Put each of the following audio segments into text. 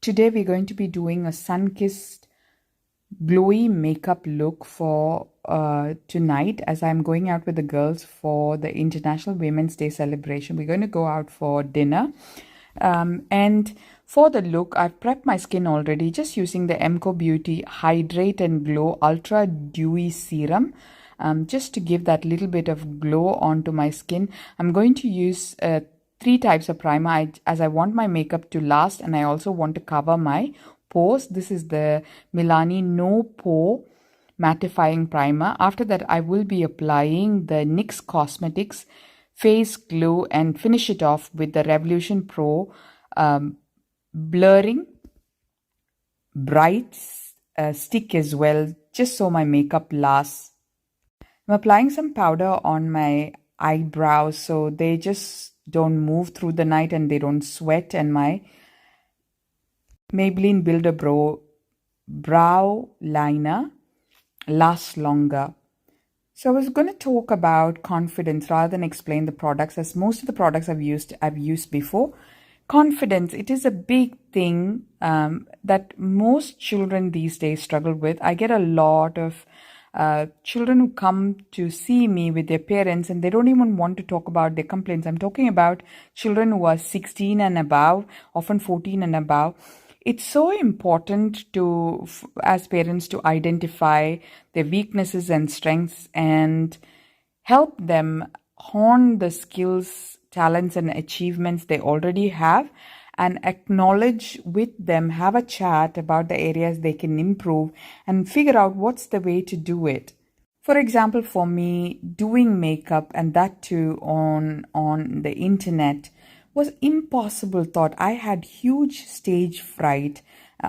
Today we're going to be doing a sun-kissed glowy makeup look for tonight, as I'm going out with the girls for the International Women's Day celebration. We're going to go out for dinner. And for the look, I've prepped my skin already just using the Emco Beauty Hydrate and Glow Ultra Dewy Serum. Just to give that little bit of glow onto my skin. I'm going to use 3 types of primer as I want my makeup to last, and I also want to cover my pores. This is the Milani No Pore Mattifying Primer. After that, I will be applying the NYX Cosmetics Face Glow and finish it off with the Revolution Pro Blurring Bright Stick as well, just so my makeup lasts. I'm applying some powder on my eyebrows so they just don't move through the night and they don't sweat, and my Maybelline Builder brow liner lasts longer. So I was going to talk about confidence rather than explain the products, as most of the products I've used before. Confidence, it is a big thing that most children these days struggle with. I get a lot of children who come to see me with their parents and they don't even want to talk about their complaints. I'm talking about children who are 16 and above, often 14 and above. It's so important as parents to identify their weaknesses and strengths and help them hone the skills, talents, and achievements they already have, and acknowledge with them, have a chat about the areas they can improve and figure out what's the way to do it. For example, for me, doing makeup, and that too on the internet, was impossible thought. I had huge stage fright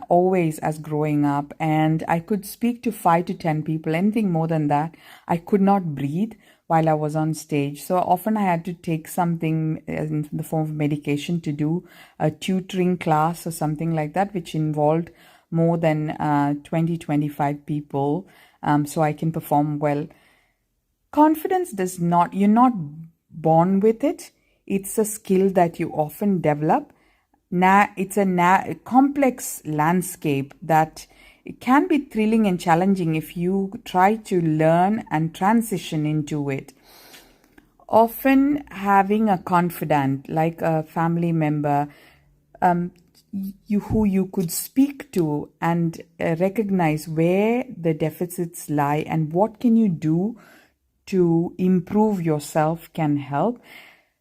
always as growing up, and I could speak to 5 to 10 people. Anything more than that, I could not breathe while I was on stage. So often I had to take something in the form of medication to do a tutoring class or something like that, which involved more than 20-25 people, so I can perform well. Confidence you're not born with it. It's a skill that you often develop. It's a complex landscape that it can be thrilling and challenging if you try to learn and transition into it. Often having a confidant, like a family member, who you could speak to and recognize where the deficits lie and what can you do to improve yourself, can help.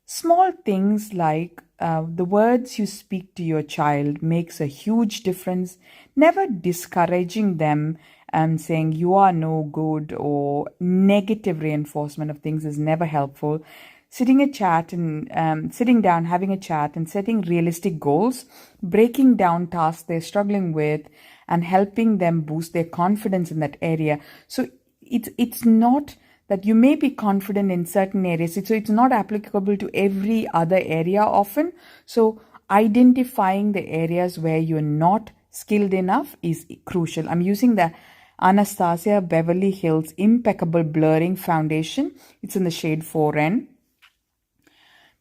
Small things like the words you speak to your child makes a huge difference. Never discouraging them and saying you are no good, or negative reinforcement of things is never helpful. Sitting down, having a chat and setting realistic goals, breaking down tasks they're struggling with and helping them boost their confidence in that area. So it's not that you may be confident in certain areas, so it's not applicable to every other area often. So identifying the areas where you're not skilled enough is crucial. I'm using the Anastasia Beverly Hills Impeccable Blurring Foundation. It's in the shade 4N.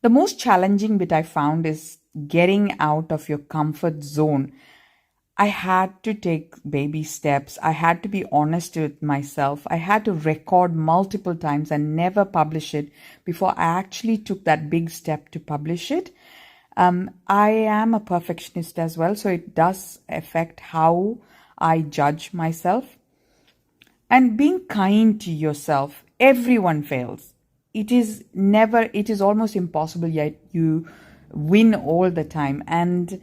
The most challenging bit I found is getting out of your comfort zone. I had to take baby steps. I had to be honest with myself. I had to record multiple times and never publish it before I actually took that big step to publish it. I am a perfectionist as well, so it does affect how I judge myself. And being kind to yourself. Everyone fails. It is almost impossible, yet you win all the time. And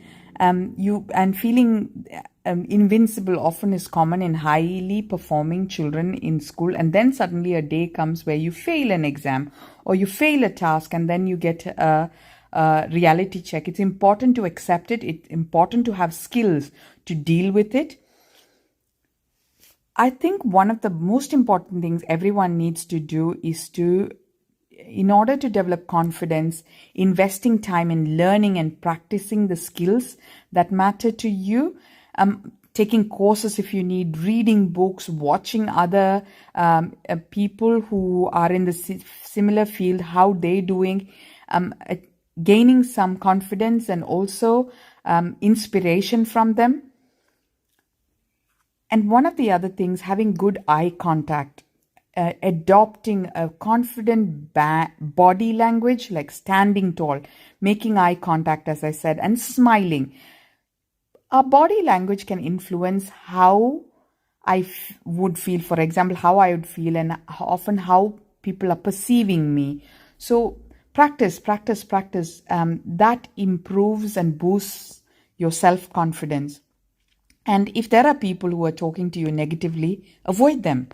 feeling invincible often is common in highly performing children in school, and then suddenly a day comes where you fail an exam or you fail a task, and then you get a reality check. It's important to accept it. It's important to have skills to deal with it. I think one of the most important things everyone needs to do is in order to develop confidence, investing time in learning and practicing the skills that matter to you, taking courses if you need, reading books, watching other people who are in the similar field, how they're doing, gaining some confidence, and also inspiration from them. And one of the other things, having good eye contact, adopting a confident body language, like standing tall, making eye contact, as I said, and smiling. Our body language can influence how I would feel, for example, how I would feel, and often how people are perceiving me. So practice. That improves and boosts your self-confidence. And if there are people who are talking to you negatively, avoid them.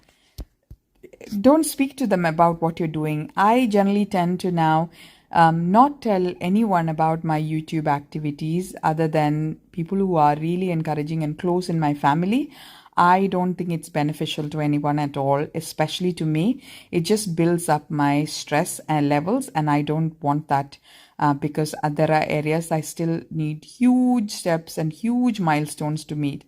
Don't speak to them about what you're doing. I generally tend to now not tell anyone about my YouTube activities other than people who are really encouraging and close in my family. I don't think it's beneficial to anyone at all, especially to me. It just builds up my stress levels, and I don't want that because there are areas I still need huge steps and huge milestones to meet.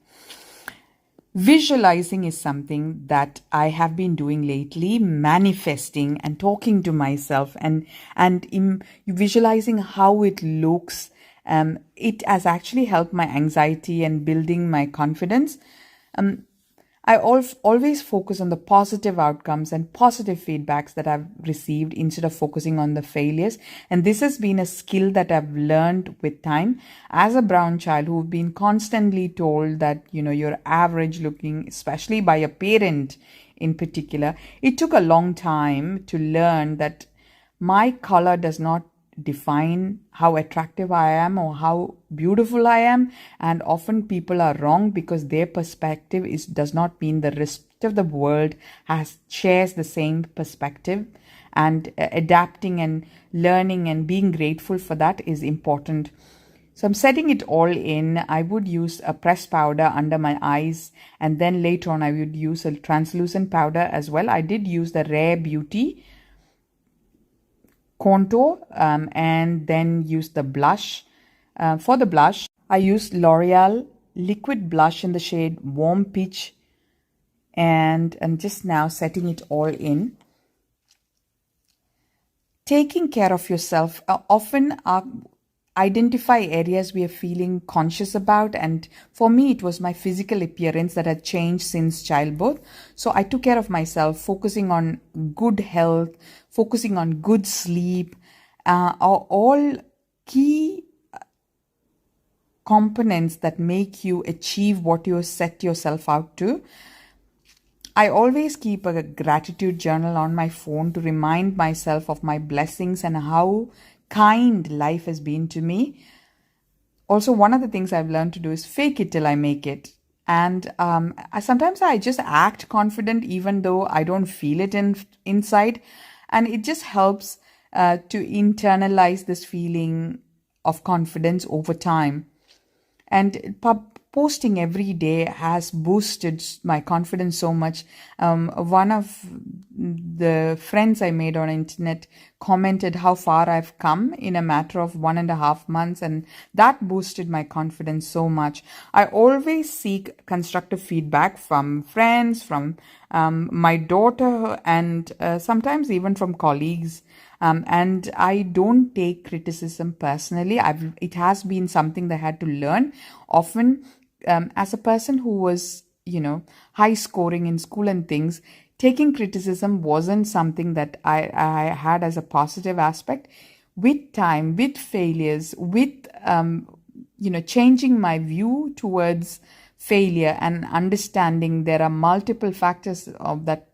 Visualizing is something that I have been doing lately, manifesting and talking to myself and visualizing how it looks. It has actually helped my anxiety and building my confidence. I always focus on the positive outcomes and positive feedbacks that I've received instead of focusing on the failures. And this has been a skill that I've learned with time. As a brown child who've been constantly told that, you're average looking, especially by a parent in particular, it took a long time to learn that my color does not define how attractive I am or how beautiful I am. And often people are wrong because their perspective does not mean the rest of the world shares the same perspective. And adapting and learning and being grateful for that is important. So I'm setting it all in. I would use a pressed powder under my eyes, and then later on I would use a translucent powder as well. I did use the Rare Beauty contour and then use the blush. For the blush, I used L'Oreal liquid blush in the shade Warm Peach, and I'm just now setting it all in. Taking care of yourself. Often identify areas we are feeling conscious about, and for me it was my physical appearance that had changed since childbirth. So I took care of myself, focusing on good health, focusing on good sleep, are all key components that make you achieve what you set yourself out to. I always keep a gratitude journal on my phone to remind myself of my blessings and how kind life has been to me. Also, one of the things I've learned to do is fake it till I make it. And sometimes I just act confident even though I don't feel it inside. And it just helps to internalize this feeling of confidence over time. And posting every day has boosted my confidence so much. One of the friends I made on internet commented how far I've come in a matter of 1.5 months, and that boosted my confidence so much. I always seek constructive feedback from friends, from my daughter, and sometimes even from colleagues. And I don't take criticism personally. It has been something that I had to learn. Often, as a person who was, high scoring in school and things, taking criticism wasn't something that I had as a positive aspect. With time, with failures, with, changing my view towards failure and understanding there are multiple factors of that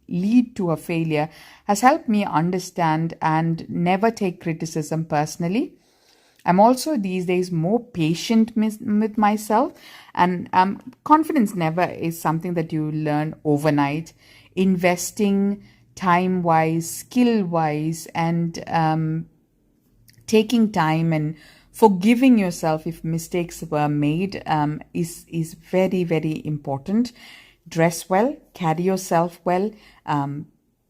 lead to a failure has helped me understand and never take criticism personally. I'm also these days more patient with myself, and confidence never is something that you learn overnight. Investing time-wise, skill-wise, and taking time and forgiving yourself if mistakes were made is very, very important. Dress well, carry yourself well,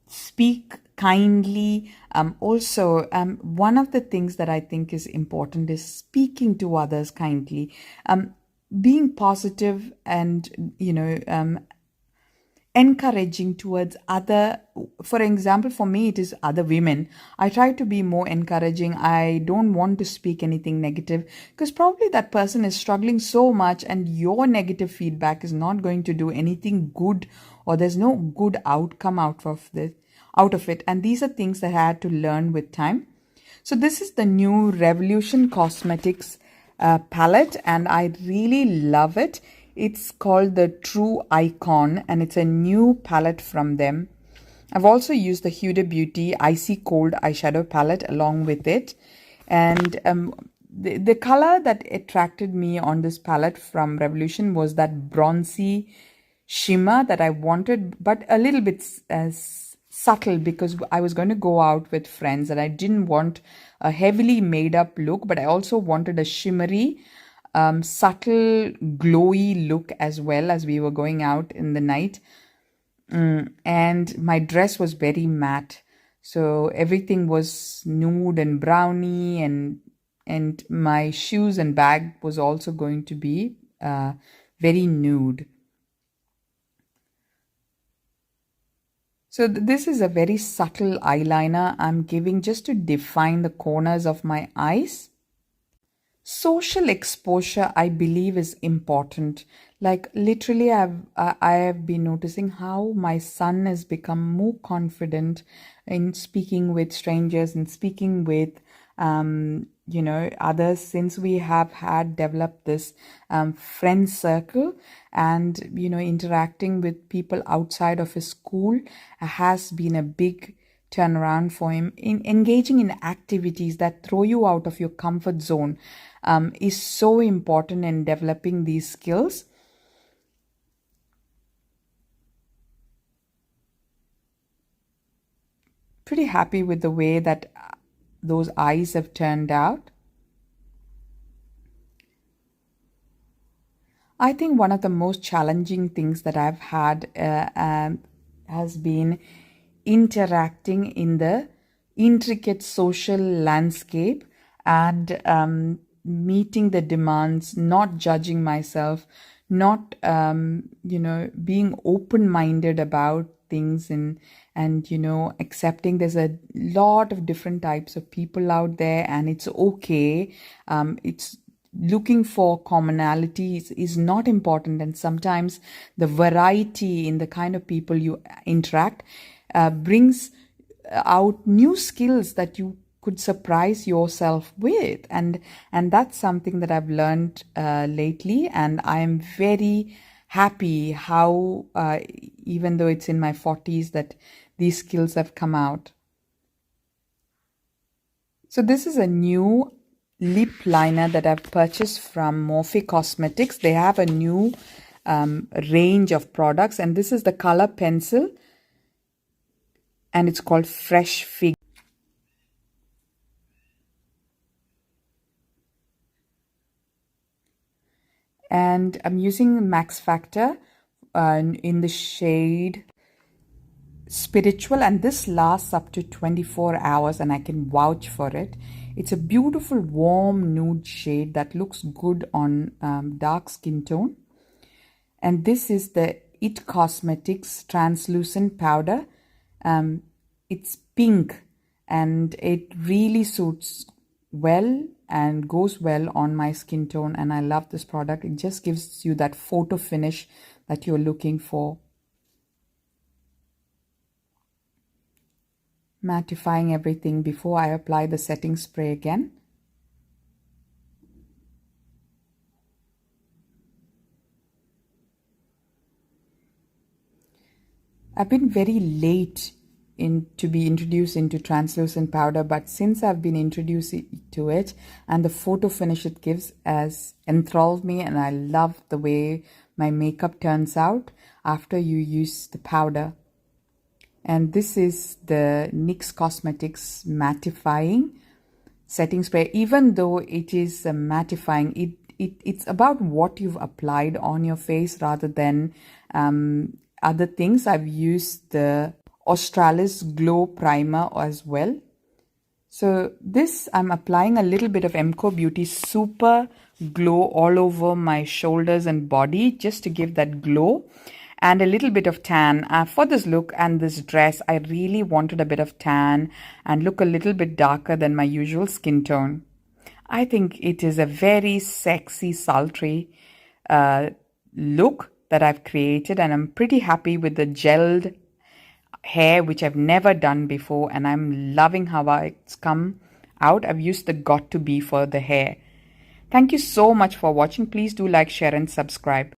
speak kindly. Also, one of the things that I think is important is speaking to others kindly, being positive and, encouraging towards other, for example, for me it is other women. I try to be more encouraging. I don't want to speak anything negative, because probably that person is struggling so much, and your negative feedback is not going to do anything good, or there's no good outcome out of it. And these are things that I had to learn with time. So this is the new Revolution Cosmetics palette, and I really love it. It's called the True Icon, and it's a new palette from them. I've also used the Huda Beauty Icy Cold eyeshadow palette along with it. And the color that attracted me on this palette from Revolution was that bronzy shimmer that I wanted, but a little bit subtle, because I was going to go out with friends and I didn't want a heavily made up look, but I also wanted a shimmery, subtle, glowy look as well, as we were going out in the night. And my dress was very matte, so everything was nude and browny, and my shoes and bag was also going to be very nude. So this is a very subtle eyeliner I'm giving just to define the corners of my eyes. Social exposure, I believe, is important. Like literally, I have been noticing how my son has become more confident in speaking with strangers and speaking with others, since we have had developed this friend circle, and interacting with people outside of his school has been a big turnaround for him. In engaging in activities that throw you out of your comfort zone is so important in developing these skills. Pretty happy with the way that those eyes have turned out. I think one of the most challenging things that I've had has been interacting in the intricate social landscape, and meeting the demands, not judging myself, not being open-minded about things, and accepting there's a lot of different types of people out there, and it's okay. It's looking for commonalities is not important, and sometimes the variety in the kind of people you interact brings out new skills that you could surprise yourself with, and that's something that I've learned lately, and I am very happy how even though it's in my 40s that these skills have come out. So this is a new lip liner that I've purchased from Morphe Cosmetics. They have a new range of products, and this is the color pencil, and it's called Fresh Fig. And I'm using Max Factor in the shade Spiritual, and this lasts up to 24 hours, and I can vouch for it. It's a beautiful warm nude shade that looks good on dark skin tone. And this is the It Cosmetics translucent powder. It's pink, and it really suits well and goes well on my skin tone, and I love this product. It just gives you that photo finish that you're looking for. Mattifying everything before I apply the setting spray again. I've been very late to be introduced into translucent powder, but since I've been introduced to it, and the photo finish it gives has enthralled me, and I love the way my makeup turns out after you use the powder. And this is the NYX Cosmetics mattifying setting spray. Even though it is mattifying, it's about what you've applied on your face rather than other things. I've used the Australis Glow Primer as well. So this, I'm applying a little bit of Emco Beauty Super Glow all over my shoulders and body, just to give that glow. and a little bit of tan. For this look and this dress, I really wanted a bit of tan and look a little bit darker than my usual skin tone. I think it is a very sexy, sultry look that I've created, and I'm pretty happy with the gelled hair, which I've never done before, and I'm loving how it's come out. I've used the Got to Be for the hair. Thank you so much for watching. Please do like, share and subscribe.